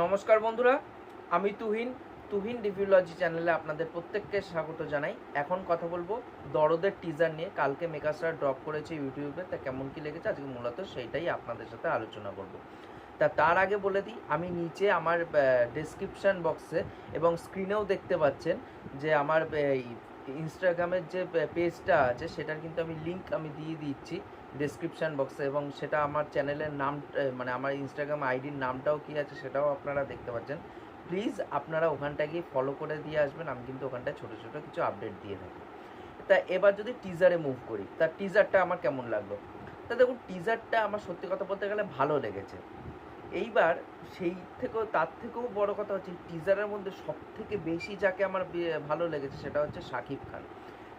নমস্কার বন্ধুরা, আমি তুহিন রিভিউলজি চ্যানেলে আপনাদের প্রত্যেককে স্বাগত জানাই। এখন কথা বলবো দরদের টিজার নিয়ে। কালকে মেকাসরা ড্রপ করেছে ইউটিউবে, তা কেমন কি লেগেছে আজকে মূলত সেইটাই আপনাদের সাথে আলোচনা করব। তার আগে বলে দিই, আমি নিচে আমার ডেসক্রিপশান বক্সে এবং স্ক্রিনেও দেখতে পাচ্ছেন যে আমার ইনস্টাগ্রামের যে পেজটা আছে সেটার কিন্তু আমি লিঙ্ক দিয়ে দিচ্ছি ডেসক্রিপশান বক্সে, এবং সেটা আমার চ্যানেলের নাম মানে আমার ইনস্টাগ্রাম আইডির নামটাও কী আছে সেটাও আপনারা দেখতে পাচ্ছেন। প্লিজ আপনারা ওখানটা গিয়ে ফলো করে দিয়ে আসবেন, আমি কিন্তু ওখানটায় ছোটো ছোটো কিছু আপডেট দিয়ে থাকি। তা এবার যদি টিজারে মুভ করি, তার টিজারটা আমার কেমন লাগলো? তা দেখুন, টিজারটা আমার সত্যি কথা বলতে গেলে ভালো লেগেছে। এইবার তার থেকেও বড় কথা হচ্ছে টিজারের মধ্যে সব থেকে বেশি যাকে আমার ভালো লেগেছে সেটা হচ্ছে শাকিব খান।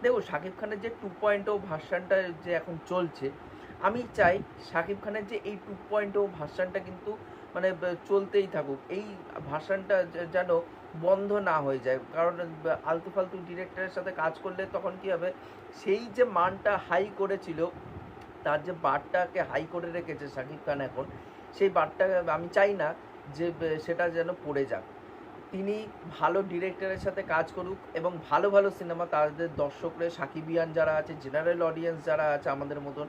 দেখুন, শাকিব খানের যে 2.0 ভার্সানটা যে এখন চলছে, আমি চাই শাকিব খানের যে এই 2.0 ভার্সানটা কিন্তু মানে চলতেই থাকুক। এই ভার্সানটা যেন বন্ধ না হয়ে যায়, কারণ আলতু ফালতু ডিরেক্টরের সাথে কাজ করলে তখন কী হবে, সেই যে মানটা হাই করেছিল, তার যে বারটাকে হাই করে রেখেছে শাকিব খান এখন, সেই বারটা আমি চাই না যে সেটা যেন পড়ে যাক। তিনি ভালো ডিরেক্টরের সাথে কাজ করুক এবং ভালো ভালো সিনেমা তাদের দর্শকরা, সাকিবিয়ান যারা আছে, জেনারেল অডিয়েন্স যারা আছে আমাদের মতন,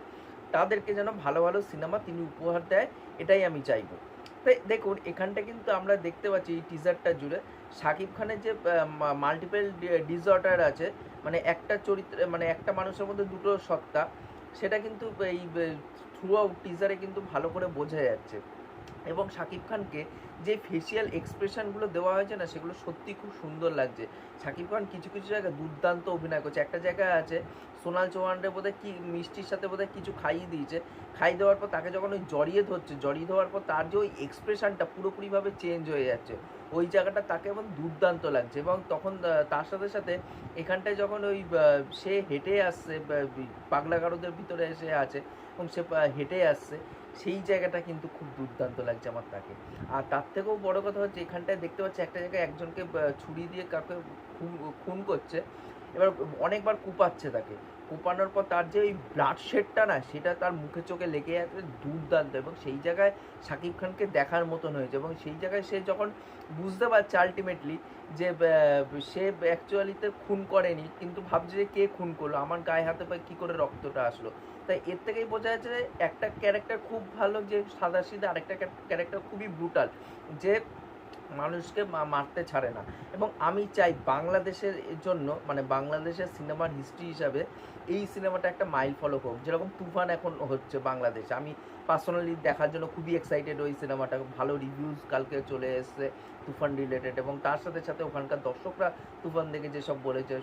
তাদেরকে যেন ভালো ভালো সিনেমা তিনি উপহার দেয়, এটাই আমি চাইব। তাই দেখুন, এখানটা কিন্তু আমরা দেখতে পাচ্ছি এই টিজারটা জুড়ে শাকিব খানের যে মাল্টিপল ডিসঅর্ডার আছে, মানে একটা চরিত্রে, মানে একটা মানুষের মধ্যে দুটো সত্তা, সেটা কিন্তু এই থ্রু আউট টিজারে কিন্তু ভালো করে বোঝা যাচ্ছে। এবং শাকিব খানকে যে ফেসিয়াল এক্সপ্রেশনগুলো দেওয়া হয়েছে না, সেগুলো সত্যি খুব সুন্দর লাগছে। শাকিব খান কিছু কিছু জায়গায় দুর্দান্ত অভিনয় করছে। একটা জায়গায় আছে সোনাল চৌহানরে বোধহয় কি মিষ্টির সাথে বোধহয় কিছু খাইয়ে দিয়েছে, খাইয়ে দেওয়ার পর তাকে যখন ওই জড়িয়ে ধরছে, জড়িয়ে দেওয়ার পর তার যে ওই এক্সপ্রেশনটা পুরোপুরিভাবে চেঞ্জ হয়ে যাচ্ছে, ওই জায়গাটা তাকে এবং দুর্দান্ত লাগছে। এবং তখন তার সাথে সাথে এখানটায় যখন ওই সে হেঁটে আসছে, পাগলা গারদের ভিতরে এসে আছে এবং সে হেঁটে আসছে, সেই জায়গাটা কিন্তু খুব দুর্দান্ত লাগছে আমার তাকে। আর তার থেকেও বড় কথা হচ্ছে এখানটায় দেখতে পাচ্ছি একটা জায়গায় একজনকে ছুরি দিয়ে কাউকে খুন করছে, এবার অনেকবার কুপাচ্ছে তাকে, কুপানোর পর তার যে ওই ব্লাড শেডটা না, সেটা তার মুখে চোখে লেগে যাচ্ছে, দুর্দান্ত। এবং সেই জায়গায় শাকিব খানকে দেখার মতন হয়েছে, এবং সেই জায়গায় সে যখন বুঝতে পারছে আলটিমেটলি যে সে অ্যাকচুয়ালিতে খুন করেনি, কিন্তু ভাবছে যে কে খুন করলো, আমার গায়ে হাতে পায়ে কী করে রক্তটা আসলো। তাই এর থেকেই বোঝা যাচ্ছে যে একটা ক্যারেক্টার খুব ভালো যে সাদাসিধা, আরেকটা ক্যারেক্টার খুবই ব্রুটাল, যে মানুষকে মারতে ছাড়ে না। এবং আমি চাই বাংলাদেশের জন্য, মানে বাংলাদেশের সিনেমার হিস্ট্রি হিসাবে এই সিনেমাটা একটা মাইল ফলক হোক, যেরকম তুফান এখন হচ্ছে বাংলাদেশে। আমি পার্সোনালি দেখার জন্য খুবই এক্সাইটেড। ওই সিনেমাটা ভালো রিভিউজ কালকে চলে এসছে তুফান রিলেটেড, এবং তার সাথে সাথে ওখানকার দর্শকরা তুফান দেখে যেসব বলেছে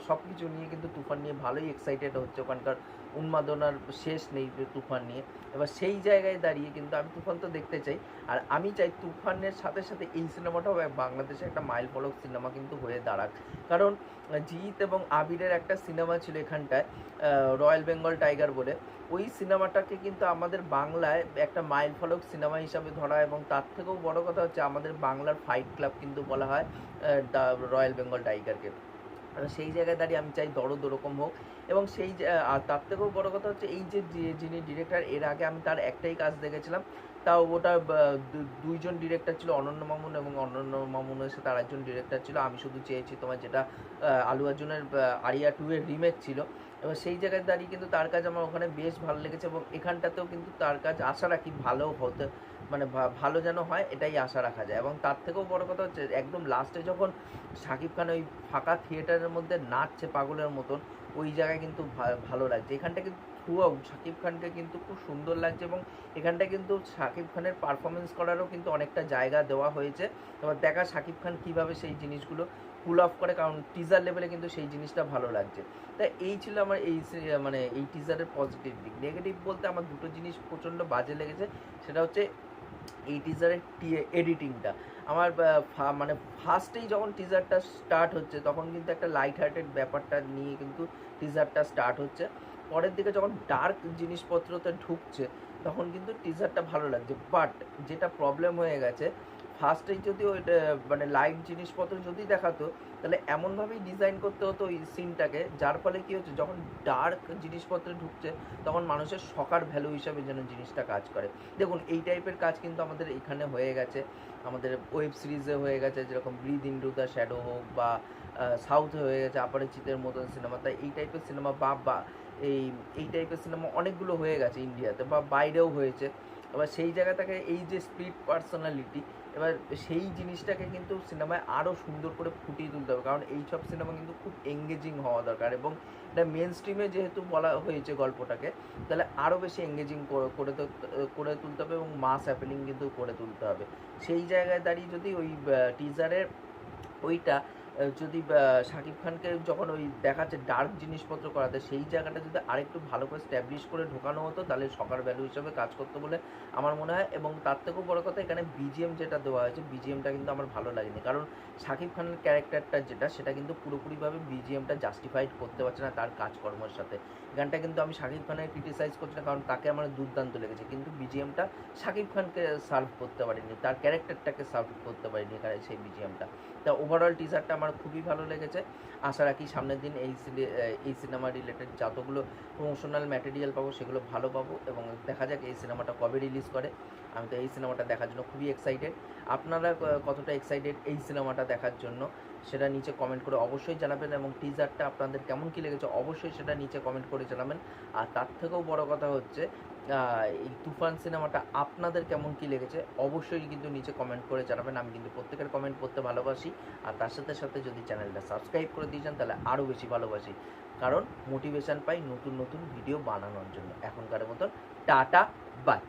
সব কিছু নিয়ে কিন্তু তুফান নিয়ে ভালোই এক্সাইটেড হচ্ছে। ওখানকার উন্মাদনার শেষ নেই তুফান নিয়ে। এবার সেই জায়গায় দাঁড়িয়ে কিন্তু আমি তুফান তো দেখতে চাই, আর আমি চাই তুফানের সাথে সাথে এই সিনেমাটাও বাংলাদেশে একটা মাইল ফলক সিনেমা কিন্তু হয়ে দাঁড়াক। কারণ জিৎ এবং আবিরের একটা সিনেমা ছিল এখানটায়, রয়্যাল বেঙ্গল টাইগার বলে, ওই সিনেমাটাকে কিন্তু আমাদের বাংলায় একটা মাইল ফলক সিনেমা হিসাবে ধরা, এবং তার থেকেও বড় কথা হচ্ছে আমাদের বাংলার ফাইট ক্লাব কিন্তু বলা হয় দ্য রয়্যাল বেঙ্গল টাইগারকে। সেই জায়গায় দাঁড়িয়ে আমি চাই দরদ ওরকম হোক। এবং আর তার থেকেও বড় কথা হচ্ছে এই যে যিনি ডিরেক্টর, এর আগে আমি তার একটাই কাজ দেখেছিলাম, তাও ওটা দুইজন ডিরেক্টর ছিল, অনন্য মামুন এবং অনন্য মামুনের সাথে আরেকজন ডিরেক্টর ছিল, আমি শুধু চেয়েছি তোমার, যেটা আলু অর্জুনের আরিয়া 2 এর রিমেক ছিল। এবার সেই জায়গায় দাঁড়িয়ে কিন্তু তার কাজ আমার ওখানে বেশ ভালো লেগেছে, এবং এখানটাতেও কিন্তু তার কাজ আশা রাখি ভালো হতে, মানে ভালো যেন হয় এটাই আশা রাখা যায়। এবং তার থেকেও বড় কথা হচ্ছে একদম লাস্টে যখন শাকিব খান ওই ফাঁকা থিয়েটারের মধ্যে নাচছে পাগলের মতন, ওই জায়গায় কিন্তু ভালো লাগছে। এখানটা কিন্তু থ্রু আউট শাকিব খানকে কিন্তু খুব সুন্দর লাগছে, এবং এখানটা কিন্তু শাকিব খানের পারফরমেন্স করারও কিন্তু অনেকটা জায়গা দেওয়া হয়েছে। এবার দেখা শাকিব খান কীভাবে সেই জিনিসগুলো পুল অফ করে, কারণ টিজার লেভেলে কিন্তু সেই জিনিসটা ভালো লাগছে। তাই এই ছিল আমার মানে এই টিজারের পজিটিভ দিক। নেগেটিভ বলতে আমার দুটো জিনিস প্রচণ্ড বাজে লেগেছে, সেটা হচ্ছে এই টিজারের এডিটিংটা। আমার মানে ফার্স্টেই যখন টিজারটা স্টার্ট হচ্ছে তখন কিন্তু একটা লাইট হার্টেড ব্যাপারটা নিয়ে কিন্তু টিজারটা স্টার্ট হচ্ছে, পরের দিকে যখন ডার্ক জিনিসপত্রতে ঢুকছে তখন কিন্তু টিজারটা ভালো লাগছে। বাট যেটা প্রবলেম হয়ে গেছে, ফার্স্টেই যদি ওইটা মানে লাইট জিনিসপত্র যদি দেখাতো, তাহলে এমনভাবেই ডিজাইন করতে হতো ওই সিনটাকে, যার ফলে কী হচ্ছে যখন ডার্ক জিনিসপত্রে ঢুকছে তখন মানুষের শখার ভ্যালু হিসাবে যেন জিনিসটা কাজ করে। দেখুন এই টাইপের কাজ কিন্তু আমাদের এখানে হয়ে গেছে, আমাদের ওয়েব সিরিজে হয়ে গেছে, যেরকম ব্রিথ ইনটু দ্য শ্যাডো হোক, বা সাউথে হয়ে গেছে অপরিচিতের মতন সিনেমা। তাই এই টাইপের সিনেমা বা এই টাইপের সিনেমা অনেকগুলো হয়ে গেছে ইন্ডিয়াতে, বা বাইরেও হয়েছে। এবার সেই জায়গা থেকে এই যে স্প্লিট পার্সোনালিটি, এবার সেই জিনিসটাকে কিন্তু সিনেমায় আরও সুন্দর করে ফুটিয়ে তুলতে হবে, কারণ এই সব সিনেমা কিন্তু খুব এঙ্গেজিং হওয়া দরকার। এবং এটা মেন স্ট্রিমে যেহেতু বলা হয়েছে গল্পটাকে, তাহলে আরও বেশি এঙ্গেজিং করে তুলতে হবে এবং মাস অ্যাপেলিং কিন্তু করে তুলতে হবে। সেই জায়গায় দাঁড়িয়ে যদি ওই টিজারের ওইটা যদি শাকিব খানকে যখন ওই দেখাচ্ছে ডার্ক জিনিসপত্র করাতে, সেই জায়গাটা যদি আরেকটু ভালো করে স্ট্যাবলিশ করে ঢোকানো হতো, তাহলে সকার ভ্যালু হিসেবে কাজ করতো বলে আমার মনে হয়। এবং তার থেকেও বড় কথা, এখানে বিজিএম যেটা দেওয়া হয়েছে, বিজিএমটা কিন্তু আমার ভালো লাগেনি, কারণ শাকিব খানের ক্যারেক্টারটা যেটা, সেটা কিন্তু পুরোপুরিভাবে বিজিএমটা জাস্টিফাইড করতে পারছে না তার কাজকর্মের সাথে। গানটা কিন্তু আমি শাকিব খানের ক্রিটিসাইজ করছি না, কারণ তাকে আমার দুর্দান্ত লেগেছে, কিন্তু বিজিএমটা শাকিব খানকে সার্ভ করতে পারিনি, তার ক্যারেক্টারটাকে সার্ভ করতে পারিনি এখানে সেই বিজিএমটা। তা ওভারঅল টিজারটা আমার খুবই ভালো লেগেছে। আশা রাখি সামনের দিন এই সিনেমা রিলেটেড যতগুলো প্রমোশনাল ম্যাটেরিয়াল পাবো সেগুলো ভালো পাবো, এবং দেখা যাক এই সিনেমাটা কবে রিলিজ করে। আমি তো এই সিনেমাটা দেখার জন্য খুবই এক্সাইটেড। আপনারা কতটা এক্সাইটেড এই সিনেমাটা দেখার জন্য সেটা নিচে কমেন্ট করে অবশ্যই জানাবেন, এবং টিজারটা আপনাদের কেমন কী লেগেছে অবশ্যই সেটা নিচে কমেন্ট করে জানাবেন। আর তার থেকেও বড় কথা হচ্ছে, এই তুফান সিনেমাটা আপনাদের কেমন কী লেগেছে অবশ্যই কিন্তু নিচে কমেন্ট করে জানাবেন। আমি কিন্তু প্রত্যেকের কমেন্ট পড়তে ভালোবাসি, আর তার সাথে সাথে যদি চ্যানেলটা সাবস্ক্রাইব করে দিয়ে যান তাহলে আরও বেশি ভালোবাসি, কারণ মোটিভেশান পাই নতুন নতুন ভিডিও বানানোর জন্য। এখনকার মতন টাটা, বাই।